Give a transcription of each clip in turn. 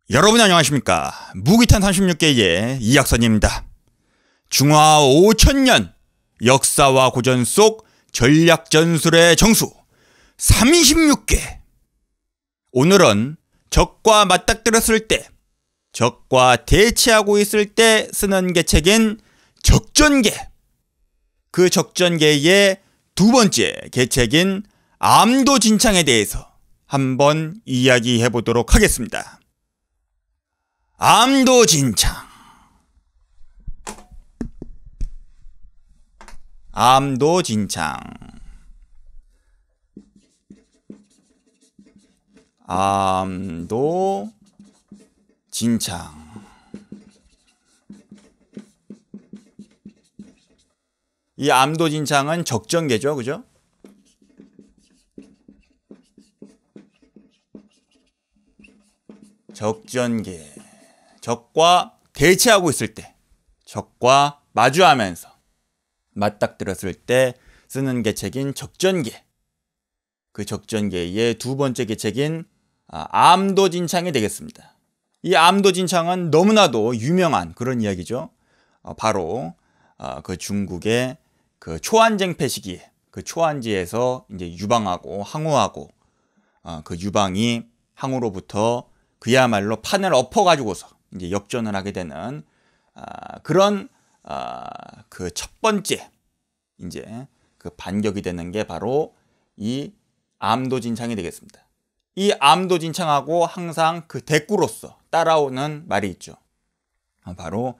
여러분 안녕하십니까. 무기탄 36개의 이학선입니다. 중화 5000년 역사와 고전 속 전략전술의 정수 36개. 오늘은 적과 맞닥뜨렸을 때, 적과 대치하고 있을 때 쓰는 계책인 적전계, 그 적전계의 두 번째 계책인 암도진창에 대해서 한번 이야기해 보도록 하겠습니다. 암도진창. 암도진창. 암도진창. 이 암도진창은 적전계죠, 그죠? 적전계. 적과 대치하고 있을 때, 적과 마주하면서 맞닥뜨렸을 때 쓰는 계책인 적전계, 그 적전계의 두 번째 계책인 암도진창이 되겠습니다. 이 암도진창은 너무나도 유명한 그런 이야기죠. 바로 그 중국의 그 초안쟁패 시기에, 그 초안지에서 이제 유방하고 항우하고 그 유방이 항우로부터 그야말로 판을 엎어가지고서 이제 역전을 하게 되는 그런 그 첫 번째 이제 그 반격이 되는 게 바로 이 암도진창이 되겠습니다. 이 암도진창하고 항상 그 대꾸로서 따라오는 말이 있죠. 바로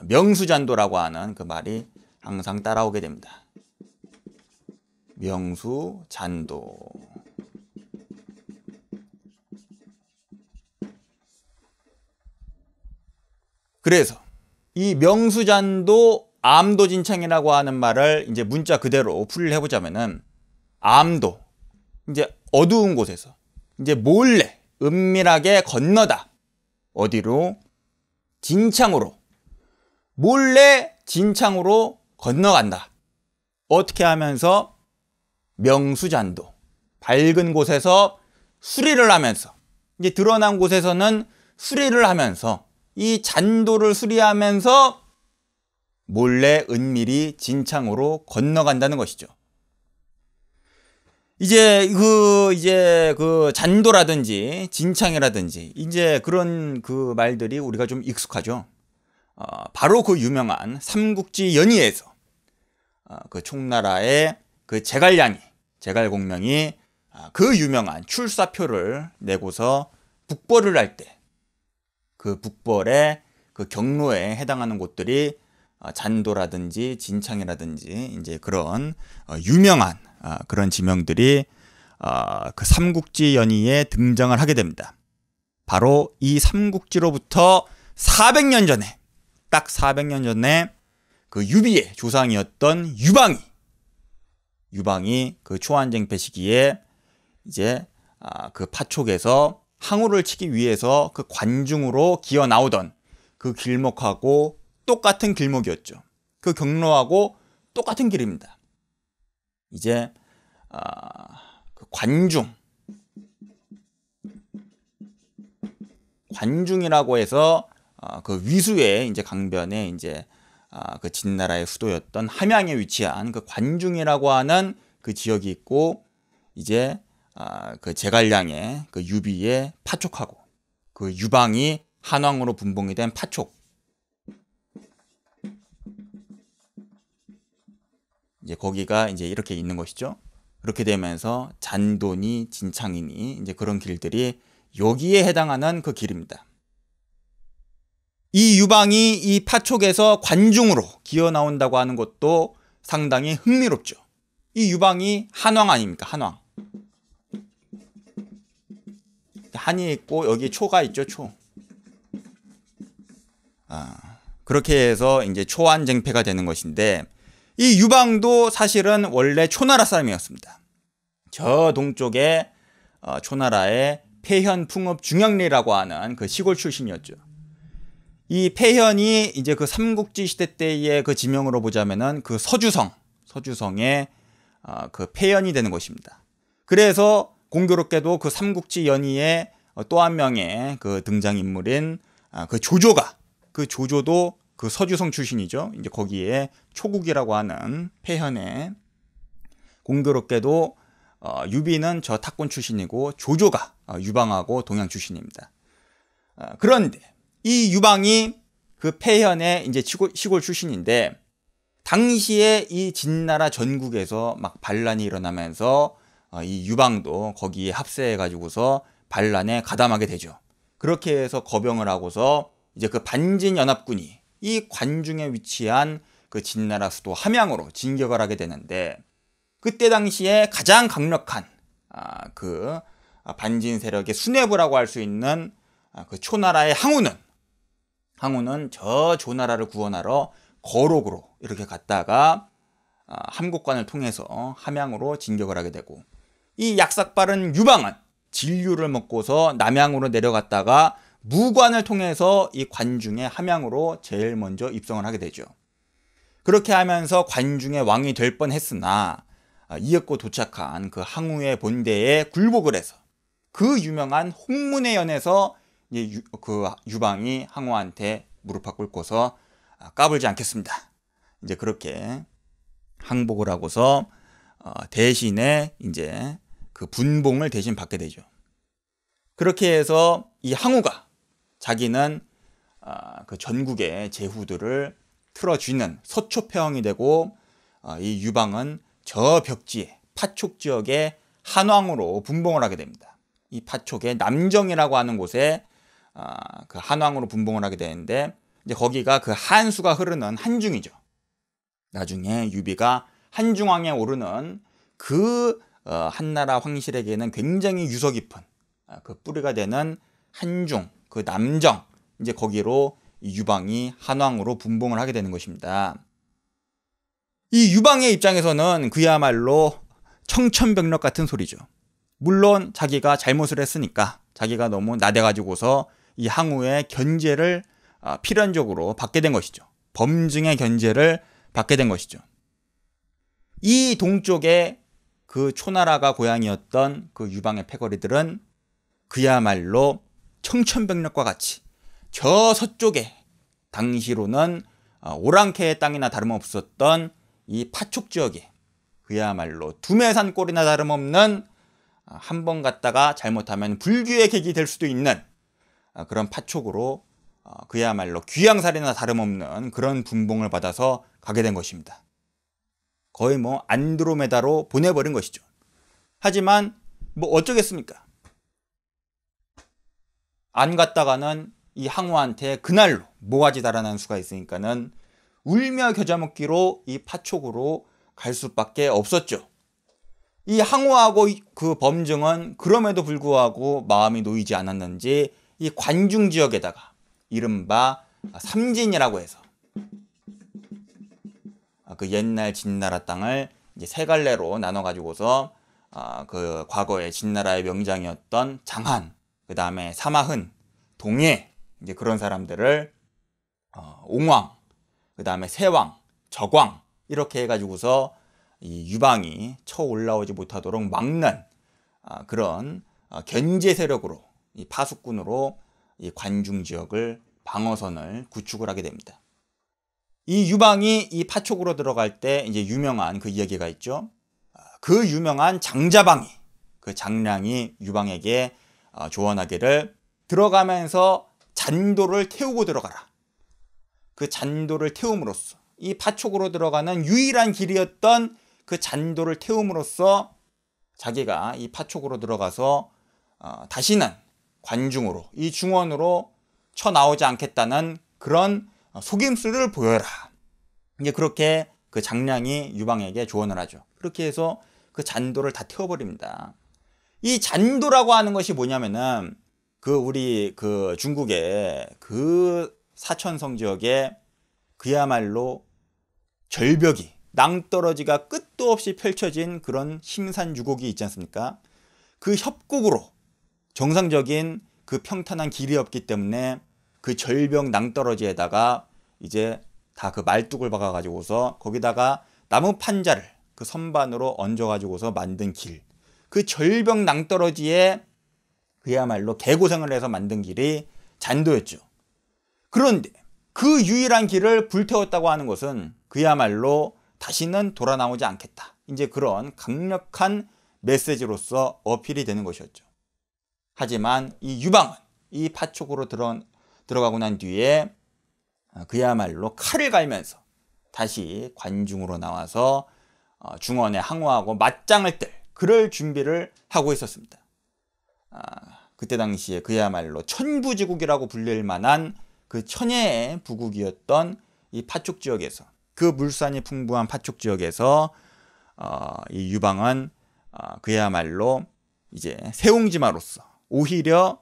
명수잔도라고 하는 그 말이 항상 따라오게 됩니다. 명수잔도. 그래서 이 명수잔도 암도진창이라고 하는 말을 이제 문자 그대로 풀이를 해보자면은, 암도, 이제 어두운 곳에서 이제 몰래 은밀하게 건너다. 어디로? 진창으로. 몰래 진창으로 건너간다. 어떻게 하면서? 명수잔도. 밝은 곳에서 수리를 하면서, 이제 드러난 곳에서는 수리를 하면서, 이 잔도를 수리하면서 몰래 은밀히 진창으로 건너간다는 것이죠. 이제 그 잔도라든지 진창이라든지 이제 그런 그 말들이 우리가 좀 익숙하죠. 바로 그 유명한 삼국지 연의에서 그 총나라의 그 제갈공명이 그 유명한 출사표를 내고서 북벌을 할 때, 그 북벌의 그 경로에 해당하는 곳들이 잔도라든지 진창이라든지 이제 그런 유명한 그런 지명들이 그 삼국지 연의에 등장을 하게 됩니다. 바로 이 삼국지로부터 400년 전에, 딱 400년 전에 그 유비의 조상이었던 유방이 그 초안쟁패 시기에 이제 그 파촉에서 항우를 치기 위해서 그 관중으로 기어 나오던 그 길목하고 똑같은 길목이었죠. 그 경로하고 똑같은 길입니다. 이제 그 관중이라고 해서 그 위수의 이제 강변에 이제 그 진나라의 수도였던 함양에 위치한 그 관중이라고 하는 그 지역이 있고, 이제 그 제갈량의 그 유비의 파촉하고 그 유방이 한왕으로 분봉이 된 파촉, 이제 거기가 이제 이렇게 있는 것이죠. 그렇게 되면서 잔도니 진창이니 이제 그런 길들이 여기에 해당하는 그 길입니다. 이 유방이 이 파촉에서 관중으로 기어 나온다고 하는 것도 상당히 흥미롭죠. 이 유방이 한왕 아닙니까? 한왕. 한이 있고 여기 초가 있죠, 초. 그렇게 해서 이제 초안쟁패가 되는 것인데, 이 유방도 사실은 원래 초나라 사람이었습니다. 저 동쪽에 초나라의 폐현 풍읍 중양리라고 하는 그 시골 출신이었죠. 이 폐현이 이제 그 삼국지 시대 때의 그 지명으로 보자면은 그 서주성의 그 폐현이 되는 것입니다. 그래서 공교롭게도 그 삼국지 연의에 또 한 명의 그 등장인물인 그 조조가, 그 조조도 그 서주성 출신이죠. 이제 거기에 초국이라고 하는 폐현에 공교롭게도 유비는 저 탁군 출신이고 조조가 유방하고 동양 출신입니다. 그런데 이 유방이 그 폐현의 이제 시골 출신인데 당시에 이 진나라 전국에서 막 반란이 일어나면서 이 유방도 거기에 합세해 가지고서 반란에 가담하게 되죠. 그렇게 해서 거병을 하고서 이제 그 반진 연합군이 이 관중에 위치한 그 진나라 수도 함양으로 진격을 하게 되는데 그때 당시에 가장 강력한 그 반진 세력의 수뇌부라고 할 수 있는 그 초나라의 항우는 저 조나라를 구원하러 거록으로 이렇게 갔다가 함곡관을 통해서 함양으로 진격을 하게 되고 이 약삭빠른 유방은 진류를 먹고서 남양으로 내려갔다가 무관을 통해서 이 관중의 함양으로 제일 먼저 입성을 하게 되죠. 그렇게 하면서 관중의 왕이 될 뻔했으나 이윽고 도착한 그 항우의 본대에 굴복을 해서 그 유명한 홍문의 연에서 그 유방이 항우한테 무릎을 꿇고서 까불지 않겠습니다. 이제 그렇게 항복을 하고서 대신에 이제 그 분봉을 대신 받게 되죠. 그렇게 해서 이 항우가 자기는 그 전국의 제후들을 틀어쥐는 서초패왕이 되고 이 유방은 저 벽지에 파촉 지역의 한왕으로 분봉을 하게 됩니다. 이 파촉의 남정이라고 하는 곳에 그 한왕으로 분봉을 하게 되는데 이제 거기가 그 한수가 흐르는 한중이죠. 나중에 유비가 한중왕에 오르는 그 한나라 황실에게는 굉장히 유서 깊은 그 뿌리가 되는 한중, 그 남정, 이제 거기로 이 유방이 한왕으로 분봉을 하게 되는 것입니다. 이 유방의 입장에서는 그야말로 청천벽력 같은 소리죠. 물론 자기가 잘못을 했으니까 자기가 너무 나대가지고서 이 항우의 견제를 필연적으로 받게 된 것이죠. 범증의 견제를 받게 된 것이죠. 이 동쪽에 그 초나라가 고향이었던 그 유방의 패거리들은 그야말로 청천벽력과 같이 저 서쪽에 당시로는 오랑캐의 땅이나 다름없었던 이 파촉 지역에 그야말로 두매산 꼴이나 다름없는 한 번 갔다가 잘못하면 불교의 객이 될 수도 있는 그런 파촉으로 그야말로 귀양살이나 다름없는 그런 분봉을 받아서 가게 된 것입니다. 거의 뭐 안드로메다로 보내버린 것이죠. 하지만 뭐 어쩌겠습니까? 안 갔다가는 이 항우한테 그날로 모가지 달아난 수가 있으니까는 울며 겨자 먹기로 이 파촉으로 갈 수밖에 없었죠. 이 항우하고 그 범증은 그럼에도 불구하고 마음이 놓이지 않았는지 이 관중 지역에다가 이른바 삼진이라고 해서 그 옛날 진나라 땅을 이제 세 갈래로 나눠 가지고서 그 과거의 진나라의 명장이었던 장한, 그 다음에 사마흔, 동해, 이제 그런 사람들을 옹왕, 그 다음에 세왕, 적왕 이렇게 해가지고서 이 유방이 쳐 올라오지 못하도록 막는 그런 견제 세력으로 이 파수꾼으로 이 관중 지역을 방어선을 구축을 하게 됩니다. 이 유방이 이 파촉으로 들어갈 때 이제 유명한 그 이야기가 있죠. 그 유명한 장자방이, 그 장량이 유방에게 조언하기를 들어가면서 잔도를 태우고 들어가라. 그 잔도를 태움으로써 이 파촉으로 들어가는 유일한 길이었던 그 잔도를 태움으로써 자기가 이 파촉으로 들어가서 다시는 관중으로 이 중원으로 쳐나오지 않겠다는 그런 속임수를 보여라. 이제 그렇게 그 장량이 유방에게 조언을 하죠. 그렇게 해서 그 잔도를 다 태워버립니다. 이 잔도라고 하는 것이 뭐냐면은 그 우리 그 중국의 그 사천성 지역에 그야말로 절벽이 낭떠러지가 끝도 없이 펼쳐진 그런 심산유곡이 있지 않습니까? 그 협곡으로 정상적인 그 평탄한 길이 없기 때문에 그 절벽 낭떠러지에다가 이제 다 그 말뚝을 박아가지고서 거기다가 나무 판자를 그 선반으로 얹어가지고서 만든 길. 그 절벽 낭떠러지에 그야말로 개고생을 해서 만든 길이 잔도였죠. 그런데 그 유일한 길을 불태웠다고 하는 것은 그야말로 다시는 돌아 나오지 않겠다. 이제 그런 강력한 메시지로서 어필이 되는 것이었죠. 하지만 이 유방은 이 파촉으로 들어가고 난 뒤에 그야말로 칼을 갈면서 다시 관중으로 나와서 중원에 항우하고 맞짱을 뜰 그럴 준비를 하고 있었습니다. 그때 당시에 그야말로 천부지국이라고 불릴 만한 그 천혜의 부국이었던 이 파촉 지역에서, 그 물산이 풍부한 파촉 지역에서 이 유방은 그야말로 이제 세옹지마로서 오히려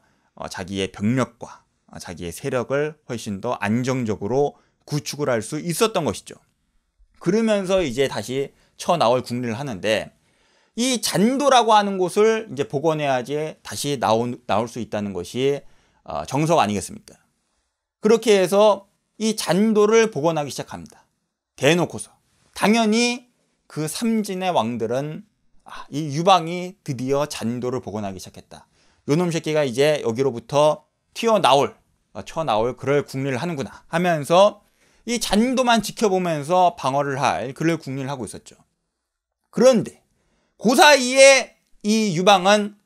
자기의 병력과 자기의 세력을 훨씬 더 안정적으로 구축을 할 수 있었던 것이죠. 그러면서 이제 다시 쳐나올 국리를 하는데, 이 잔도라고 하는 곳을 이제 복원해야지 다시 나올 수 있다는 것이 정석 아니겠습니까? 그렇게 해서 이 잔도를 복원하기 시작합니다. 대놓고서. 당연히 그 삼진의 왕들은 이 유방이 드디어 잔도를 복원하기 시작했다. 요놈 새끼가 이제 여기로부터 쳐나올 그럴 국리를 하는구나 하면서 이 잔도만 지켜보면서 방어를 할 그럴 국리를 하고 있었죠. 그런데 그 사이에 이 유방은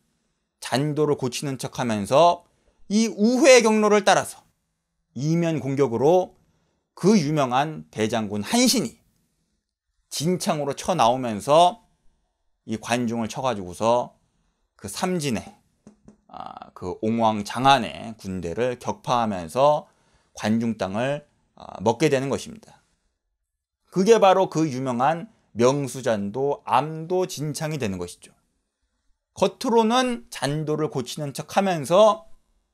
잔도를 고치는 척하면서 이 우회 경로를 따라서 이면 공격으로 그 유명한 대장군 한신이 진창으로 쳐나오면서 이 관중을 쳐가지고서 그 삼진의 그 옹왕장안의 군대를 격파하면서 관중 땅을 먹게 되는 것입니다. 그게 바로 그 유명한 명수잔도 암도진창이 되는 것이죠. 겉으로는 잔도를 고치는 척하면서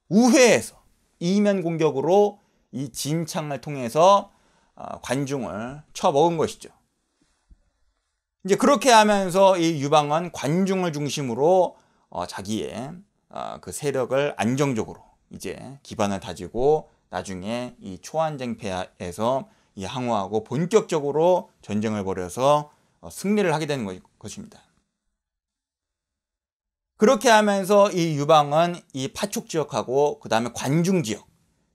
우회해서 이면 공격으로 이 진창을 통해서 관중을 쳐먹은 것이죠. 이제 그렇게 하면서 이 유방은 관중을 중심으로 자기의 그 세력을 안정적으로 이제 기반을 다지고 나중에 이 초안쟁패에서 이 항우하고 본격적으로 전쟁을 벌여서 승리를 하게 되는 것입니다. 그렇게 하면서 이 유방은 이 파촉 지역하고 그 다음에 관중 지역,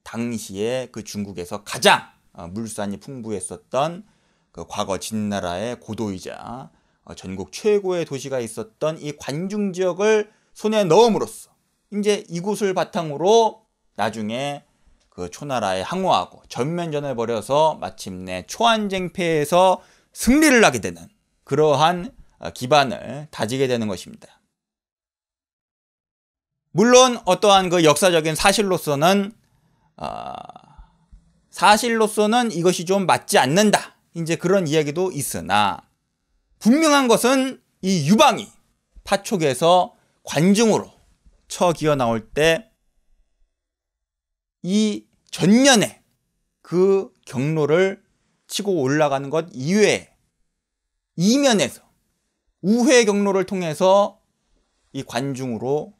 당시에 그 중국에서 가장 물산이 풍부했었던 그 과거 진나라의 고도이자 전국 최고의 도시가 있었던 이 관중 지역을 손에 넣음으로써 이제 이곳을 바탕으로 나중에 그 초나라의 항우하고 전면전을 벌여서 마침내 초안쟁패에서 승리를 하게 되는 그러한 기반을 다지게 되는 것입니다. 물론 어떠한 그 역사적인 사실로서는 이것이 좀 맞지 않는다, 이제 그런 이야기도 있으나, 분명한 것은 이 유방이 파촉에서 관중으로 쳐 기어 나올 때 이 전면에 그 경로를 치고 올라가는 것 이외에 이면에서 우회 경로를 통해서 이 관중으로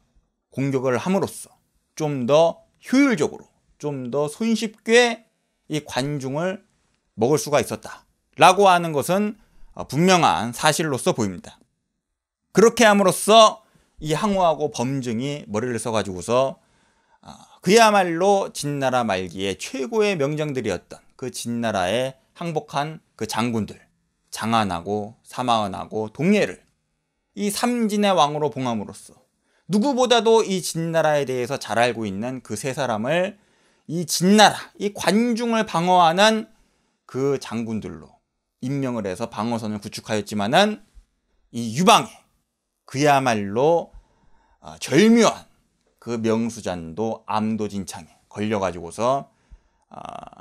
공격을 함으로써 좀 더 효율적으로, 좀 더 손쉽게 이 관중을 먹을 수가 있었다라고 하는 것은 분명한 사실로서 보입니다. 그렇게 함으로써 이 항우하고 범증이 머리를 써가지고서 그야말로 진나라 말기에 최고의 명장들이었던 그 진나라에 항복한 그 장군들, 장안하고 사마은하고 동예를 이 삼진의 왕으로 봉함으로써 누구보다도 이 진나라에 대해서 잘 알고 있는 그 세 사람을 이 진나라, 이 관중을 방어하는 그 장군들로 임명을 해서 방어선을 구축하였지만은 이 유방에 그야말로 절묘한 그 명수잔도 암도진창에 걸려가지고서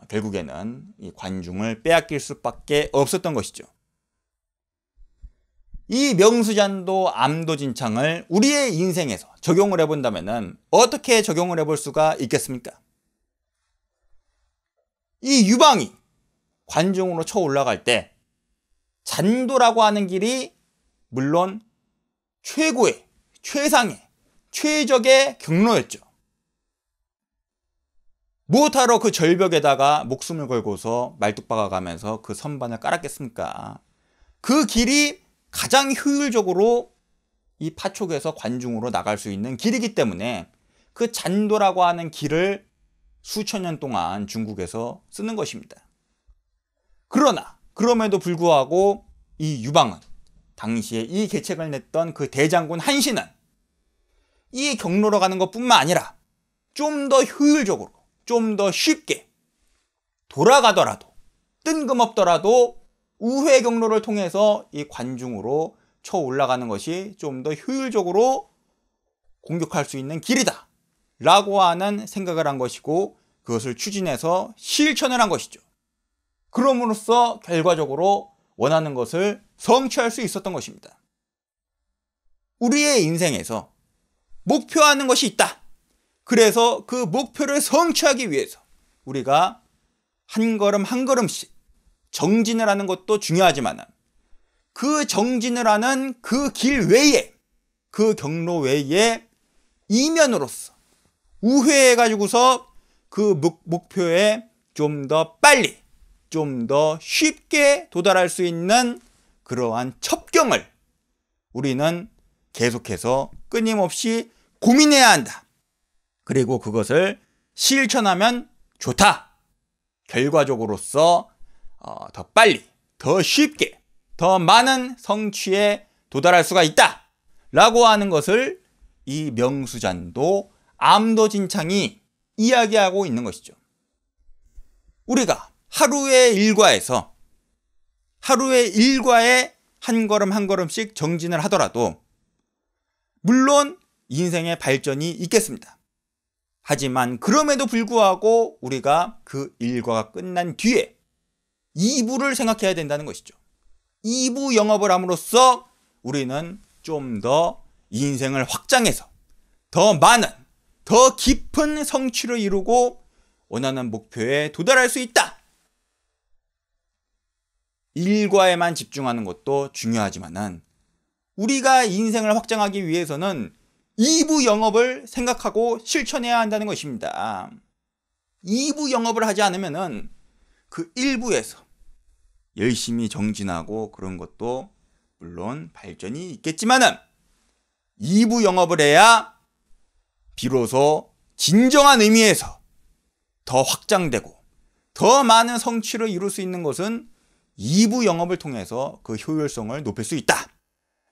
결국에는 이 관중을 빼앗길 수밖에 없었던 것이죠. 이 명수잔도 암도진창을 우리의 인생에서 적용을 해본다면 어떻게 적용을 해볼 수가 있겠습니까? 이 유방이 관중으로 쳐 올라갈 때 잔도라고 하는 길이 물론 최고의, 최상의, 최적의 경로였죠. 무엇하러 그 절벽에다가 목숨을 걸고서 말뚝박아 가면서 그 선반을 깔았겠습니까? 그 길이 가장 효율적으로 이 파촉에서 관중으로 나갈 수 있는 길이기 때문에 그 잔도라고 하는 길을 수천 년 동안 중국에서 쓰는 것입니다. 그러나 그럼에도 불구하고 이 유방은 당시에 이 계책을 냈던 그 대장군 한신은 이 경로로 가는 것뿐만 아니라 좀 더 효율적으로, 좀 더 쉽게 돌아가더라도 뜬금없더라도 우회 경로를 통해서 이 관중으로 쳐 올라가는 것이 좀 더 효율적으로 공격할 수 있는 길이다 라고 하는 생각을 한 것이고, 그것을 추진해서 실천을 한 것이죠. 그럼으로써 결과적으로 원하는 것을 성취할 수 있었던 것입니다. 우리의 인생에서 목표하는 것이 있다. 그래서 그 목표를 성취하기 위해서 우리가 한 걸음 한 걸음씩 정진을 하는 것도 중요하지만, 그 정진을 하는 그 길 외에, 그 경로 외에 이면으로서 우회해가지고서 그 목표에 좀 더 빨리, 좀 더 쉽게 도달할 수 있는 그러한 첩경을 우리는 계속해서 끊임없이 고민해야 한다. 그리고 그것을 실천하면 좋다. 결과적으로서 더 빨리, 더 쉽게, 더 많은 성취에 도달할 수가 있다 라고 하는 것을 이 명수잔도 암도진창이 이야기하고 있는 것이죠. 우리가 하루의 일과에 한 걸음 한 걸음씩 정진을 하더라도 물론 인생의 발전이 있겠습니다. 하지만 그럼에도 불구하고 우리가 그 일과가 끝난 뒤에 2부를 생각해야 된다는 것이죠. 2부 영업을 함으로써 우리는 좀 더 인생을 확장해서 더 많은, 더 깊은 성취를 이루고 원하는 목표에 도달할 수 있다. 일과에만 집중하는 것도 중요하지만 우리가 인생을 확장하기 위해서는 2부 영업을 생각하고 실천해야 한다는 것입니다. 2부 영업을 하지 않으면 그 1부에서 열심히 정진하고 그런 것도 물론 발전이 있겠지만은 2부 영업을 해야 비로소 진정한 의미에서 더 확장되고 더 많은 성취를 이룰 수 있는 것은 2부 영업을 통해서 그 효율성을 높일 수 있다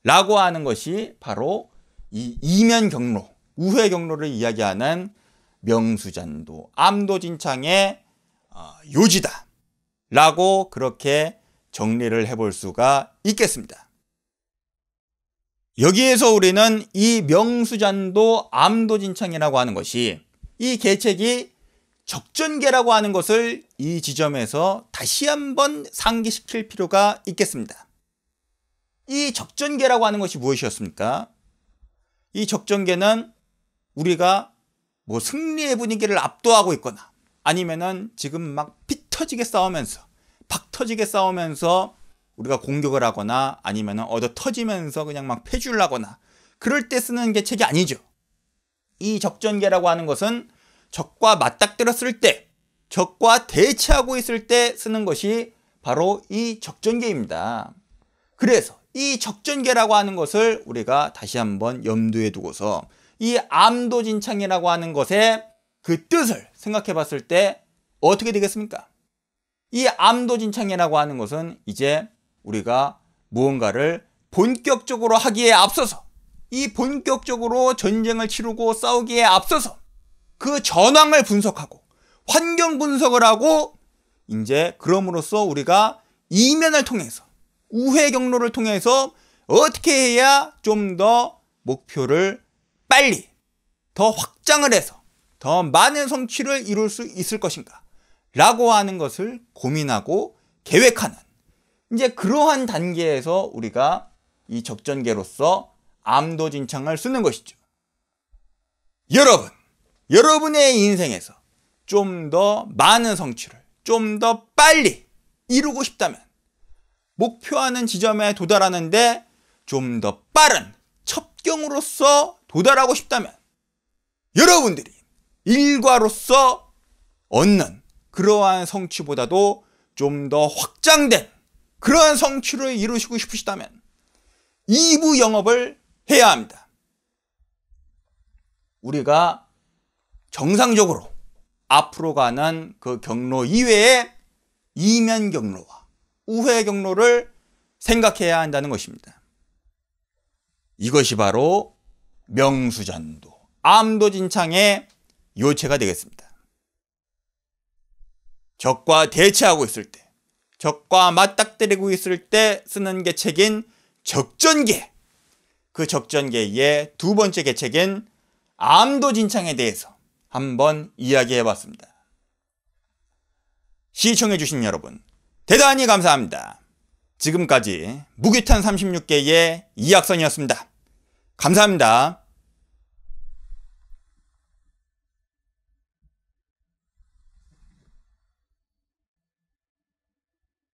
라고 하는 것이 바로 이 이면 경로, 우회 경로를 이야기하는 명수잔도 암도진창의 요지다 라고 그렇게 정리를 해볼 수가 있겠습니다. 여기에서 우리는 이 명수잔도 암도진창이라고 하는 것이, 이 계책이 적전계라고 하는 것을 이 지점에서 다시 한번 상기시킬 필요가 있겠습니다. 이 적전계라고 하는 것이 무엇이었습니까? 이 적전계는 우리가 승리의 분위기를 압도하고 있거나 아니면은 지금 막 피 터지게 싸우면서, 박 터지게 싸우면서 우리가 공격을 하거나 아니면은 얻어 터지면서 그냥 막 패주를 하거나 그럴 때 쓰는 계책이 아니죠. 이 적전계라고 하는 것은 적과 맞닥뜨렸을 때, 적과 대치하고 있을 때 쓰는 것이 바로 이 적전계입니다. 그래서 이 적전계라고 하는 것을 우리가 다시 한번 염두에 두고서 이 암도진창이라고 하는 것의 그 뜻을 생각해 봤을 때 어떻게 되겠습니까? 이 암도진창이라고 하는 것은 이제 우리가 무언가를 본격적으로 하기에 앞서서, 이 본격적으로 전쟁을 치르고 싸우기에 앞서서 그 전황을 분석하고 환경 분석을 하고 이제 그럼으로써 우리가 이면을 통해서, 우회 경로를 통해서 어떻게 해야 좀 더 목표를 빨리, 더 확장을 해서 더 많은 성취를 이룰 수 있을 것인가 라고 하는 것을 고민하고 계획하는, 이제 그러한 단계에서 우리가 이 적전계로서 암도진창을 쓰는 것이죠. 여러분의 인생에서 좀 더 많은 성취를 좀 더 빨리 이루고 싶다면, 목표하는 지점에 도달하는데 좀 더 빠른 첩경으로서 도달하고 싶다면, 여러분들이 일과로서 얻는 그러한 성취보다도 좀 더 확장된 그러한 성취를 이루시고 싶으시다면 2부 영업을 해야 합니다. 우리가 정상적으로 앞으로 가는 그 경로 이외에 이면 경로와 우회 경로를 생각해야 한다는 것입니다. 이것이 바로 명수전도, 암도진창의 요체가 되겠습니다. 적과 대치하고 있을 때, 적과 맞닥뜨리고 있을 때 쓰는 계책인 적전계, 그 적전계의 두 번째 계책인 암도진창에 대해서 한번 이야기해 봤습니다. 시청해 주신 여러분 대단히 감사합니다. 지금까지 무기탄 36개의 이학선이었습니다. 감사합니다.